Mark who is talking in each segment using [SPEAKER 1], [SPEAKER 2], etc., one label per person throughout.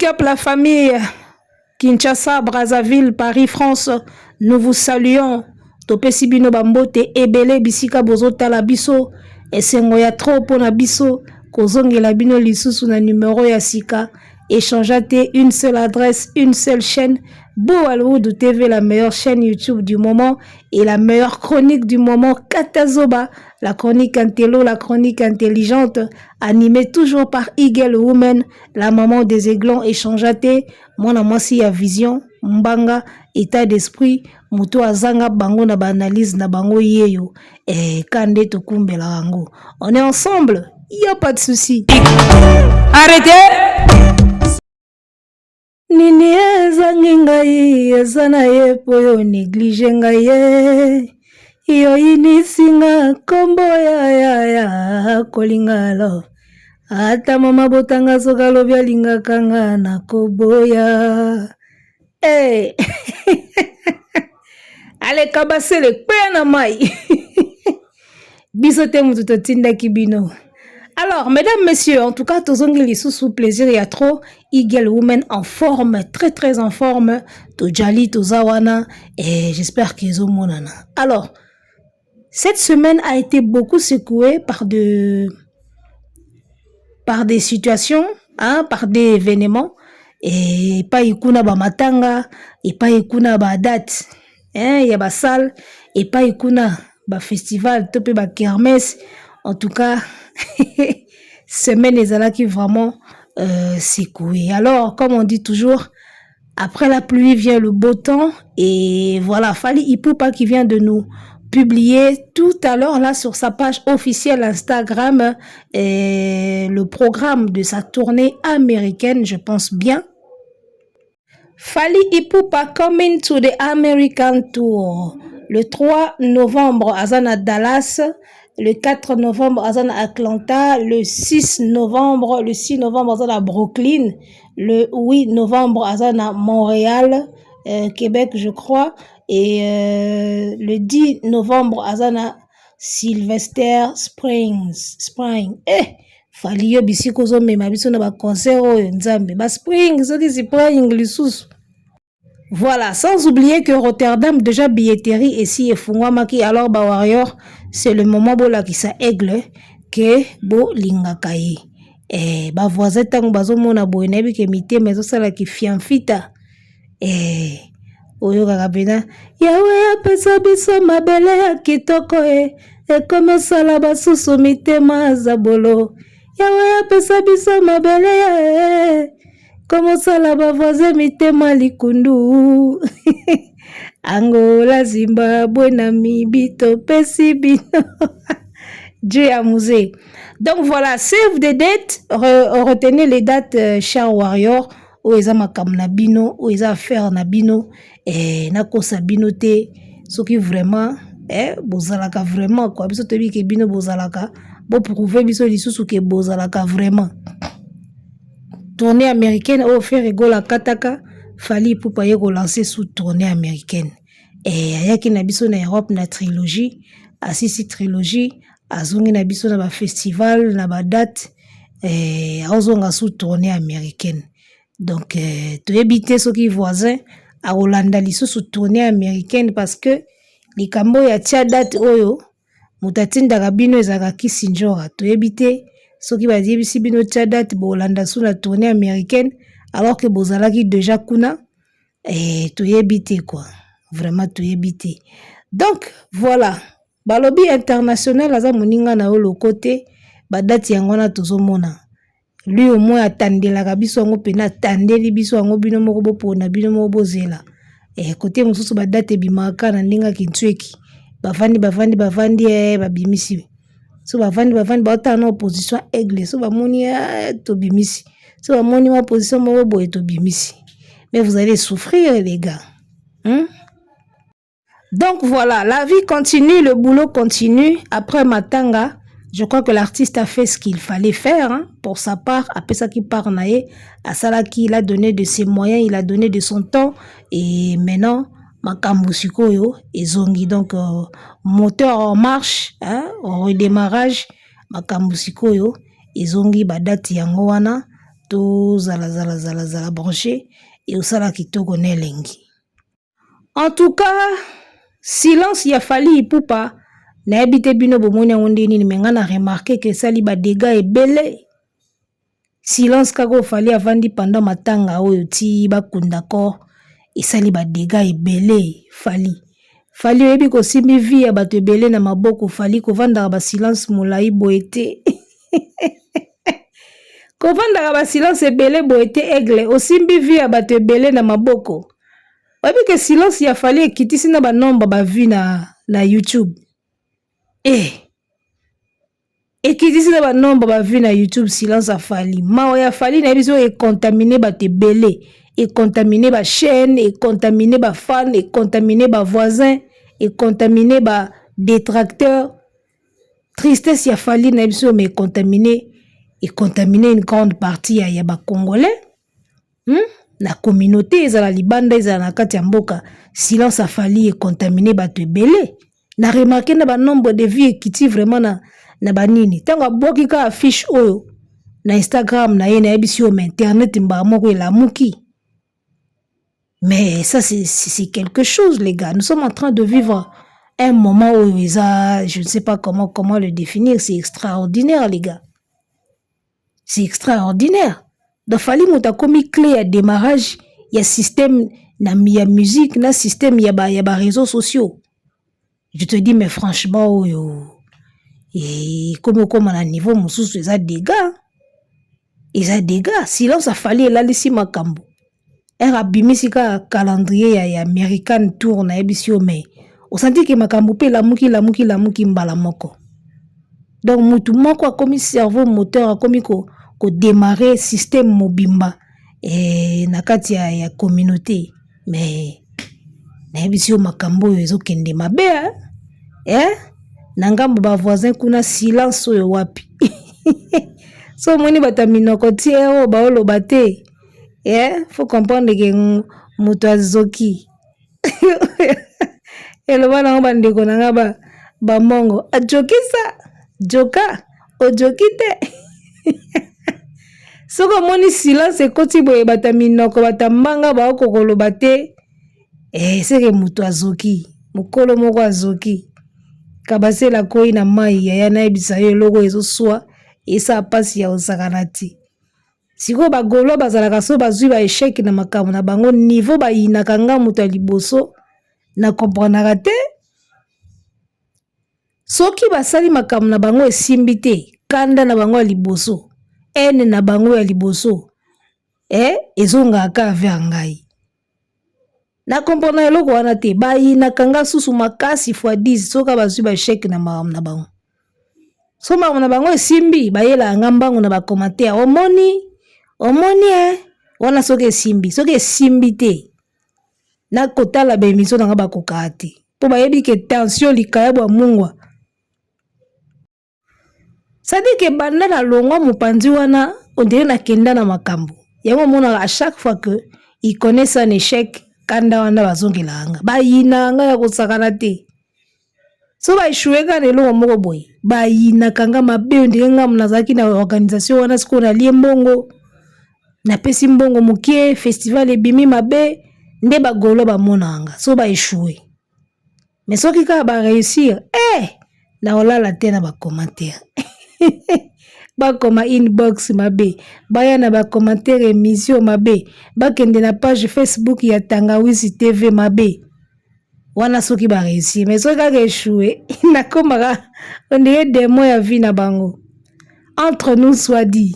[SPEAKER 1] Big up la famille Kinshasa, Brazzaville, Paris, France. Nous vous saluons. Topesi bino bambote ebele bisika bozota la biso. Esengo ya trop pona biso. Kozongela bino lisusu na numéro ya sika. Échangeate une seule adresse, une seule chaîne. Bollywood TV, la meilleure chaîne YouTube du moment et la meilleure chronique du moment. Katazoba, la chronique intello, la chronique intelligente, animée toujours par Eagle Woman, la maman des aiglons. Échangeate, mon amosi ya vision, mbanga, état d'esprit, muto azanga bango na banalise na bango yeyo. Et kande tokumbela rango. On est ensemble, y a pas de souci. Arrêtez! Nini ezangi ngai ezana ye poyo néglige ngai ye yo inisinga kombo ya kolinga lo ata mama botanga soka lobi alingaka nga na koboya hey. Ale kabasele kpe na mai biso te mutu totindaki bino. Alors, mesdames, messieurs, en tout cas, tozongeli sous plaisir, il y a trop. Eagle Woman en forme, très très en forme. Tojali, tozawana, et j'espère qu'ils ont monana. Alors, cette semaine a été beaucoup secouée par des situations, hein, par des événements. Et pas ikuna ba matanga, et pas ikuna ba date, hein, y a ba salle, et pas ikuna ba festival, topé ba kermesse. En tout cas, semaine les ala qui vraiment secoué. Alors, comme on dit toujours, après la pluie vient le beau temps. Et voilà, Fally Ipupa qui vient de nous publier tout à l'heure là sur sa page officielle Instagram le programme de sa tournée américaine, je pense bien. Fally Ipupa coming to the American Tour. Le 3 novembre, Azana Dallas. Le 4 novembre, Azana Atlanta. Le 6 novembre, Azana Brooklyn. Le 8 novembre, Azana Montréal, Québec, je crois. Et le 10 novembre, Azana Sylvester Spring. Fally yo bisiko zo mema biso na ba concert oyo nzambe. Ba Spring, so ki Spring lisusu. Voilà, sans oublier que Rotterdam, déjà billetterie ici et Fungwamaki, alors ba Warrior, c'est le moment bola qui sa aigle que bo lingakaye. Eh, ba voisin tango bazo mona bo nebi ke mité mezo sala ki fianfita. Eh, oyo kakapena, yawe apesa biso mabele ya kitoko e comme sala basusu mitema zabolo. Yawe apesa biso mabele ya Como sala ba voisin mitema likundu. Angola, Zimbabwe, Namibie, pesi bino. Dieu a musé. Donc voilà, save the date. Retenez les dates, chers warriors. Ou eza makam na bino, ou eza affaire na bino. Na kosa bino te. Ce qui vraiment, bozalaka vraiment, quoi. Biso tebi ke bino bozalaka. Bo prouver biso lisusu ke bozalaka vraiment. Tournée américaine au fait rigola kataka Fally Ipupa yeko lancer sous tournée américaine et ayaki na biso na Europe na trilogie asisi trilogie azongi na biso na ba festival na ba date azonga sous tournée américaine. Donc toyebite soki voisin a Hollanda lisusu tournée américaine parce que likambo ya tia date oyo mutatinda kabino ezaka kisinjora toyebite soki bazibisi bino tia date bo Hollanda sous la tournée américaine alors que bozalaki déjà kuna toyebite quoi, vraiment toyebite. Donc voilà, balobi international aza moninga na le côté ba date yango na tozomona lui au moins atandelaka biso yango pena tandeli biso yango bino moko bopona bino moko bozela côté mosusu ba date bimaka na ndinga kintsweki bavandi babimisi. So bavandi bauta na opposition aigle so bamoni to bimisi so bamoni ma opposition mo boye to bimisi, mais vous allez souffrir les gars, hein? Donc voilà, la vie continue, le boulot continue. Après Matanga, je crois que l'artiste a fait ce qu'il fallait faire, hein, pour sa part. Après ça qui part naé à Salaki, il a donné de ses moyens, il a donné de son temps et maintenant makambo sikoyo ezongi. Donc moteur en marche, hein, au redémarrage makambo sikoyo ezongi badati yango wana to zala branché et osala kitoko na elengi. En tout cas, silence ya Fally Ipupa na ebite bino bomoni yango nde nini, mais nga na remarqué que esali ba dégâts ebele. Silence kako Fally avandi pendant matanga oyo ti bakunda corps esali ba dégâts ebele. Fally oyebi kosimbi vie ya bato ebele na maboko. Fally kovandaka ba silence molai boye te. Kovandaka ba silence ebele boye te aigle, osimbi vie ya bato ebele na maboko. Oyebi ke silence ya Fally ekitisi na ba nombre ba vue na YouTube. Ekitisi na ba nombre ba vue na YouTube silence ya Fally. Mawa ya Fally na biso e contaminé bato ebele, e contaminé ba chaîne, e contaminé ba fan, e contaminé ba voisin, e contaminé ba détracteur. Tristesse ya Fally na biso mais contaminé une grande partie ya ba Congolais. La communauté ezala libanda ezala na kati ya mboka. Silence ya Fally e contaminé bato ebele. Na remarqué na ba nombre de vues ekiti vraiment na banini. Tango aboki ka affiche oyo na Instagram na ye na yebisi yo, mais internet mba moko elamuki. Mais ça c'est quelque chose les gars. Nous sommes en train de vivre un moment où je ne sais pas comment le définir, c'est extraordinaire les gars. C'est extraordinaire. Donc Fally muta komi clé à démarrage, il y a système il y a musique, na système il y a réseaux sociaux. Je te dis mais franchement et comme à niveau mususu eza dégâts. Silence a Fally elalisi makambo. Abimisi ka calendrier ya American Tour na ebisio, mais on sentit que makambo pe lamuki mbala moko. Donc mutu moko a komi cerveau moteur a komi ko démarrer système mobimba na kati ya communauté, mais na ebisio makambo ezo kende mabe na ngambo ba voisin kuna silence oyo wapi. So moni bataminoko tie o baolo bate. Faut comprendre que mutu azoki. Eloba na bandeko na nga ba mongo ajokisa joka ojokite. Soko moni silence ekoti boye bataminoko batambanga ba okokolo bate. C'est que mutu azoki, mukolo moko azoki. Kabasela koi na mai ya na ebisa yo logo ezoswa esa pasi ya osakanati. Siko bagolo bazalaka so bazwi ba échec na makambo na bango niveau ba inaka nga mutu liboso na comprendre te. Soki basali makambo na bango esimbi te, kanda na bango ya liboso, ene na bango ya liboso, ezonga aka vers ngai. Na comprendre eloko wana te, ba inaka nga susu makasi fois 10 soka bazwi ba échec na makambo na bango. So makambo na bango esimbi, bayela ngambango na ba commentaire, omoni wana soki esimbi te. Na kotala ba émission na nga bakoka te. Po bayebi ke tension likaya bwa mungwa. C'est-à-dire que banda na longwa mopanzi wana on dirait na kenda na makambo. Yango mona à chaque fois que il connaît un échec kanda wana bazongela anga. Ba yina nga ya kosakana te. So ba ishueka lelo moko boy. Ba yina kanga mabe on dirait nga mnazaki na organisation wana siko na lie mbongo. Na pesi mbongo mukie festival ebimi mabe nde bagolo ba monanga. So ba échouer. Mais soki ka ba réussir, na olala te na ba commentaire. Ba koma inbox mabe, baya na ba commentaire émission mabe, ba kende na page Facebook ya Tangawizi TV mabe. Wana soki ba réussir, mais soki ka échouer, na komaka on dirait démon ya vie na bango. Entre nous soit dit,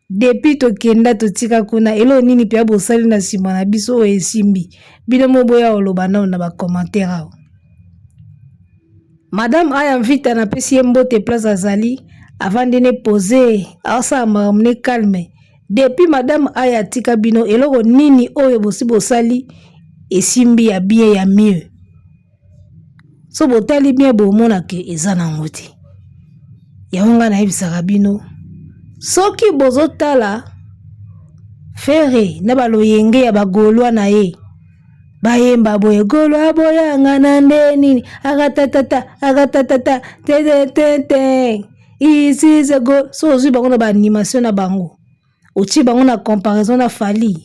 [SPEAKER 1] depuis to kenda to tika kuna elo nini pia bosali na sima na biso esimbi. Bino moboya oloba na ba commentaire. Madame Aya Mvita na pesi mbote place azali avant de ne poser asa amne calme. Depuis Madame Aya tika bino eloko nini oyo bosi sali esimbi ya bien ya mieux. So botali bien bomona ke eza na ngote. Ya honga na ebisaka bino. Soki bozotala fere na baloyenge ya bagolwa na ye. Bayemba boye golo aboya ngana nini agatatata te isi ze go so ozi bango na ba animation na bango otie bango na comparaison na Fally,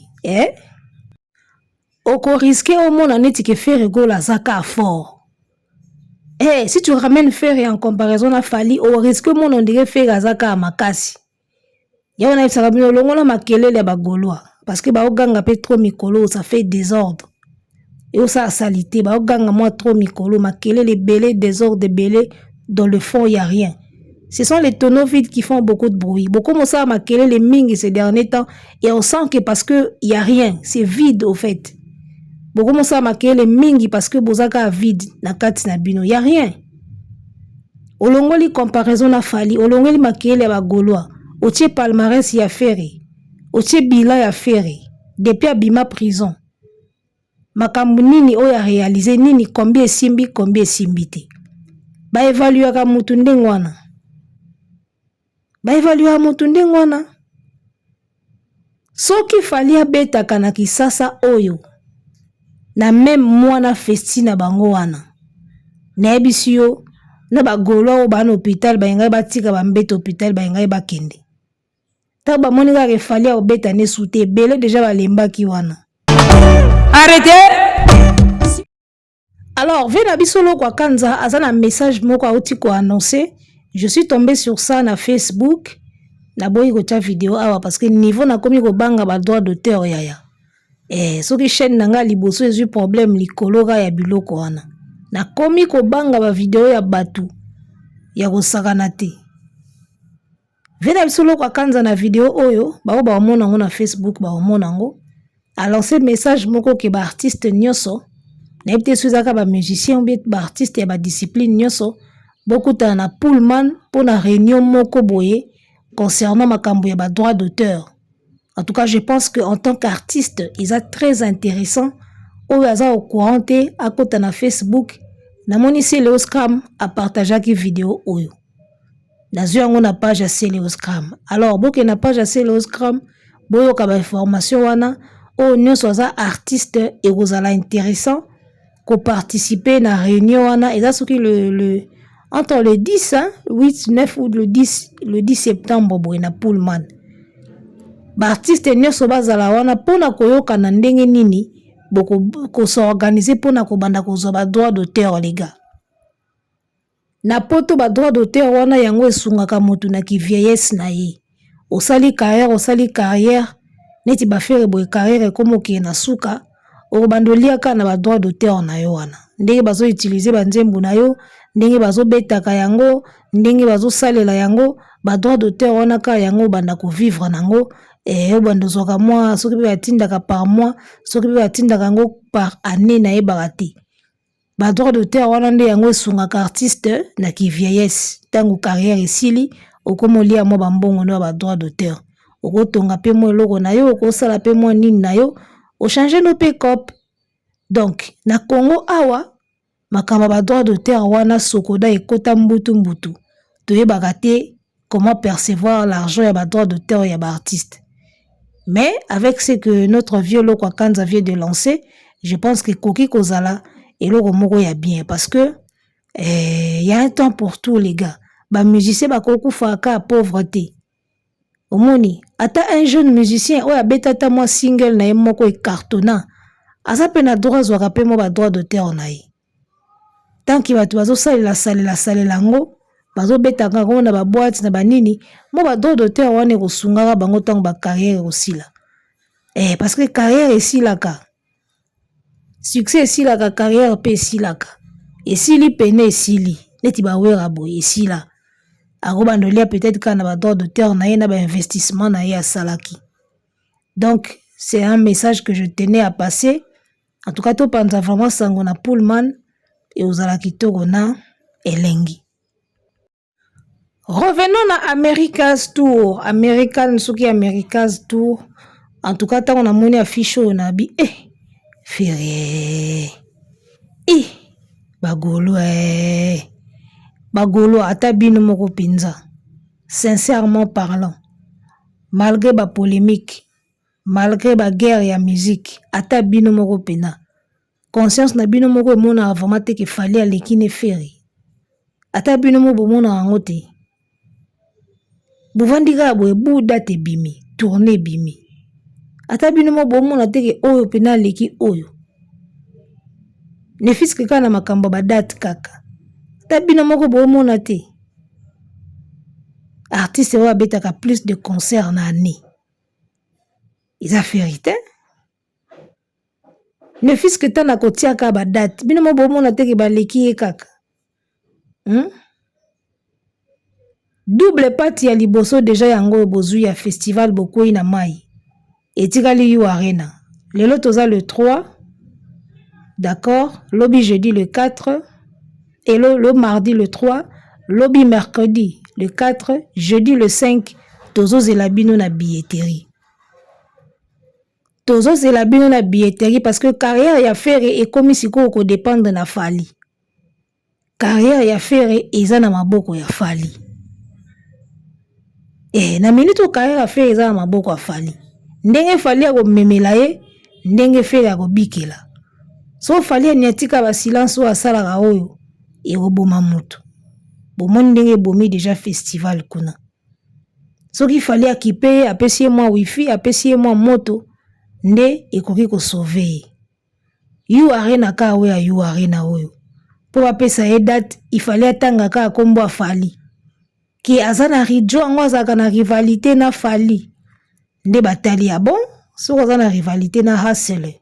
[SPEAKER 1] oko risquer au monde neti ke Ferry Gola zaka fort. Si tu ramènes Ferry en comparaison na Fally, au risque au monde on dirait Ferry azaka makasi. Ya na isaka bino longo na makelele ba Gaulois parce que ba oganga pe trop mikolo, ça fait désordre. Et ça salité, ba oganga moi trop mikolo, makelele belé, désordre belé, dans le fond il y a rien. Ce sont les tonneaux vides qui font beaucoup de bruit. Beaucoup de ça makelele les ming ces derniers temps et on sent que parce que il y a rien, c'est vide au fait. Beaucoup de ça makelele mingi parce que bozaka vide na kati na bino, il y a rien. Olongoli comparaison na Fally, olongoli makelele ba Gaulois, otie palmarès ya Ferry, otie bilan ya Ferry depuis abima prison. Makambu nini oya réaliser nini combien simbi te. Ba évaluer ka mutu ndengwana. Ba évaluer mutu ndengwana. Soki Fally abetaka na Kisasa oyo. Na même mwana festina bango wana. Na ebisio na ba Gaulois ba na hôpital ba ngai batika ba mbete hôpital ba ngai ba kende. Ta ba monika ke Fally obeta ne soute belé déjà ba lembaki wana. Arrêtez! Alors, Vena Bisolo kwa Kanza, azana message moko auti ko annoncer. Je suis tombé sur ça na Facebook. Na boyi ko ta vidéo awa parce que niveau na komi ko banga ba droit d'auteur yaya. Soki chaîne nanga liboso ezu problème likologa ya biloko wana. Na komi ko banga ba vidéo ya batu ya ko sakana te. Vena Bisolo kwa Kanza na vidéo oyo, ba mona ngo na Facebook ba mona ngo. A lancé message moko ke ba artiste nyoso na ebite suzaka ba musicien ou bien ba artiste ya ba discipline nyoso beaucoup na Pullman pour na réunion moko boye concernant makambo ya ba droit d'auteur. En tout cas, je pense que en tant qu'artiste, ils sont très intéressants au hasard au courant à côté na Facebook na monisi Léo Scram a partagé qui vidéo oyo. Na zuango na page à Léo Scram. Alors, boke na page à Léo Scram boyo ka ba information wana o nyonso za artiste et vous allez intéressant ko participer na réunion wana et ça ce qui le entre le 10 8 9 ou le 10 septembre boy na Pullman ba artiste nyonso bazala wana pona koyoka na ndenge nini boko ko s'organiser pona ko banda ko zo ba droit d'auteur les gars na poto ba droit d'auteur wana yango esungaka mutu na ki vieillesse na ye osali carrière neti ba faire boy carrière comme ki na suka o bandolia ka na ba droit d'auteur na yo wana ndenge bazo utiliser ba nzembo na yo ndenge bazo betaka yango ndenge bazo salela yango ba droit d'auteur wana ka yango banda ko vivre nango o bando zoka moi soki be atindaka par mois soki be atindaka yango par année na ebakati ba droit d'auteur wana nde yango esungaka artiste na ki vieillesse tango carrière esili okomolia mo bambongo no ba droit d'auteur okotonga pe mo eloko na yo okosala pe mo nini na yo o changer no pe cop donc na Congo awa makamba ba droit d'auteur wana sokoda ekota mbutu toyebaka te comment percevoir l'argent ya ba droit d'auteur ya ba artiste. Mais avec ce que notre vieux Lokwa Kanza vient de lancer, je pense que Koki Kozala et Loko Moko ya bien parce que y a un temps pour tout les gars. Ba musicien ba koku faka pauvreté. Omoni, ata un jeune musicien oya betata moi single na moko e cartonnant. Asa pe na droit zo rapé mo ba droit d'auteur na ye. Tant qu'il va bazo salela ngo bazo betanga ngo na ba boîte na banini mo ba droit d'auteur wane ko sungaka bango tango ba carrière aussi là. Parce que carrière ici là ka. Succès ici là ka carrière pe ici là ka. Et si li peine ici li, neti ba wera boy ici là. Arobandolia peut-être quand na ba droit d'auteur na ye na ba investissement na ye à salaki. Donc c'est un message que je tenais à passer. En tout cas to panza vraiment sango na Pullman et aux alakitoko na elengi. Revenons à America's Tour. America's Tour. En tout cas, tant on a moni affiche on a bi Ferry. Bagolo ata bino moko pinza. Sincèrement parlant, malgré ba polémique, malgré ba guerre ya musique, ata bino moko pena. Conscience na bino moko mona vraiment te ke fallait alekine Ferry. Ata bino moko mona ngote. Buvandika boye buda te bimi. tourner bimi. Ata bino mo bomona teke oyo pena leki oyo. Ne fiske kana makambo ba date kaka. Ata bino moko bomona te. Artiste wa betaka plus de concerts na année. Ils a vérité. Ne fiske tana kotia ka ba date. Bino mo bomona teke ba leki e kaka. Double party ya liboso déjà yango bozui ya festival bokoi na mai. Etikali yu arena. Lelo toza le 3. D'accord? Lobby jeudi le 4. Et le mardi le 3. Lobby mercredi le 4. Jeudi le 5. Tozo zelabino na billetterie. Tozo zelabino na billetterie parce que carrière ya faire et comme si ko dépendre na fali. Carrière ya faire eza na maboko ya fali. Na minute o carrière ya faire eza na maboko ya fali. Ndenge fali ya ko memela ye, ndenge faire ya ko bikela. So fali ya niatika ba silence o asala ka oyo e roboma mutu. Bomoni ndenge bomi déjà festival kuna. So ki fali ya kipe apesi moi wifi, apesi moi moto nde ekoki ko sauver. Yu arena ka oyo yu arena oyo. Po bapesa ye date il fallait atanga ka kombo afali. Ki azana rijo ango azaka na rivalité na fali. Nde batali ya bon, so azana rivalité na Hustle.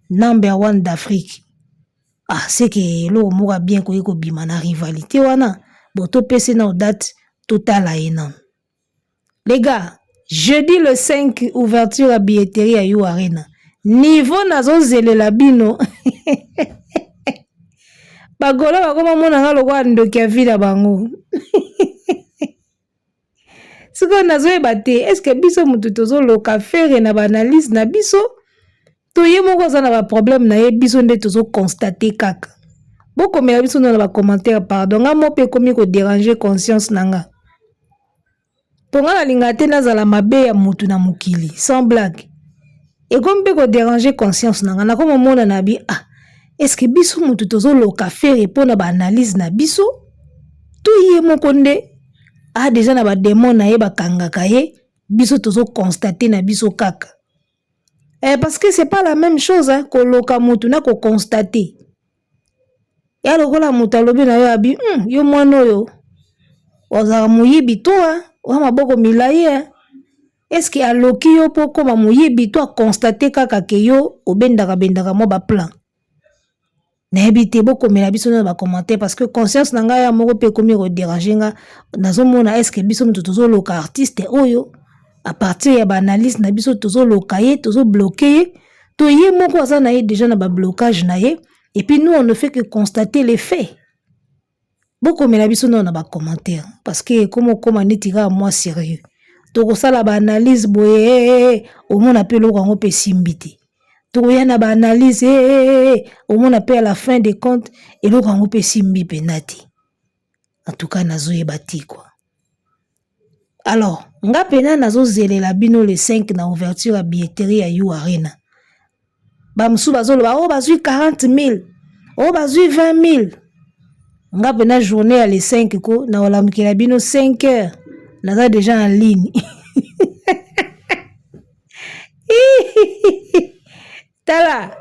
[SPEAKER 1] Number 1 d'Afrique. Ah, c'est que lo moka bien ko bima na rivalité wana. Boto pese na date totale ena. Les gars, jeudi le 5 ouverture à billetterie à You Arena. Niveau nazo zelela bino. Bagola bakoma mona nga lokwa ndoki ya vida bango. Siko nazo ebate, est-ce que biso mutu tozo loka faire na ba analyse na biso? To ye moko za na ba problème na ye biso nde tozo constater kaka. Boko mela biso na ba commentaire pardon, nga mo pe komi ko déranger conscience nanga. Ponga na linga te nazala mabe ya mutu na mukili, sans blague. Et comme pe ko déranger conscience nanga, na komo mona na bi ah. Est-ce que biso mutu tozo loka faire pona ba analyse na biso? To ye moko nde a déjà na ba démon na ye ba kangaka ye, biso tozo constater na biso kaka. Parce que c'est pas la même chose hein, ko loka mutu na ko constater. Ya lokola mutu alobi na yo abi, yo mwana oyo. Ozaka muyibi to hein, wa maboko milayi hein. Est-ce que aloki yo po koma muyibi to constater kaka ke yo bendaka mo ba plan. Na ebite boko mela biso na ba commenter parce que conscience na nga ya moko pe komi ko déranger nga nazomona est-ce que biso mutu tozo loka artiste oyo à partir ya ba analyse na biso tozo loka ye tozo bloquer to ye moko aza na ye déjà na ba blocage na ye et puis nous on ne fait que constater les faits. Boko mela biso na ba commenter parce que comme nitira moi sérieux to ko sala ba analyse boye au mona pe loko ngo pe simbiti. Toya na ba analyse au moins à la fin des comptes et le grand peut simbi penati. En tout cas nazo yebati quoi. Alors, nga pena nazo zelela bino le 5 na ouverture à billetterie à You Arena. Ba msu bazolo ba o bazui 40 000. O bazui 20 000. Nga pena journée à le 5 ko na olamukela bino 5 heures. Naza déjà en ligne. Tala,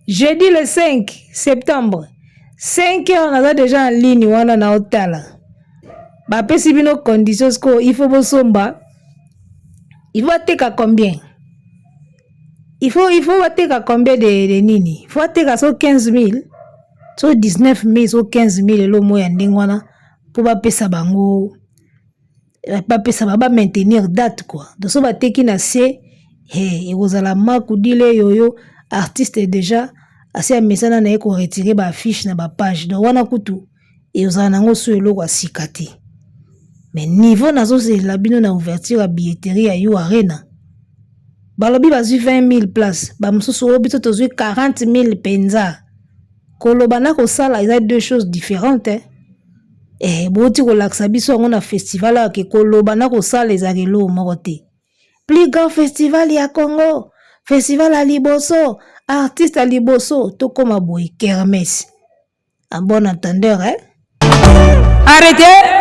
[SPEAKER 1] jeudi le 5 septembre, 5 heures, on a déjà en ligne, on a otala. Bah, si bino conditions, il faut bosomba. Il faut attaquer combien? Il faut attaquer combien de nini? Il faut attaquer so 15 000, so 19 000, so 15 000, le moyen d'ingwana, pour pas payer ça bango. Pas payer ça, ba maintenir date quoi. Donc, so ba teki na se, et vous allez ma koudile yoyo. Artiste déjà assez à mesana na ko retirer ba affiche na ba page donc wana kutu et ozana nango so eloko asikate mais niveau nazo c'est la bino na ouverture à billetterie à You Arena balobi bazu 20 000 places ba msusu obito tozu 40 000 penza koloba na ko sala ils ont deux choses différentes hein boti ko laksa biso ngo na festival a ke koloba na ko sala les agelo mokote plus grand festival ya Congo. Festival à Liboso, artiste à Liboso, tout comme à Boy Kermesse. Un bon entendeur, hein? Arrêtez!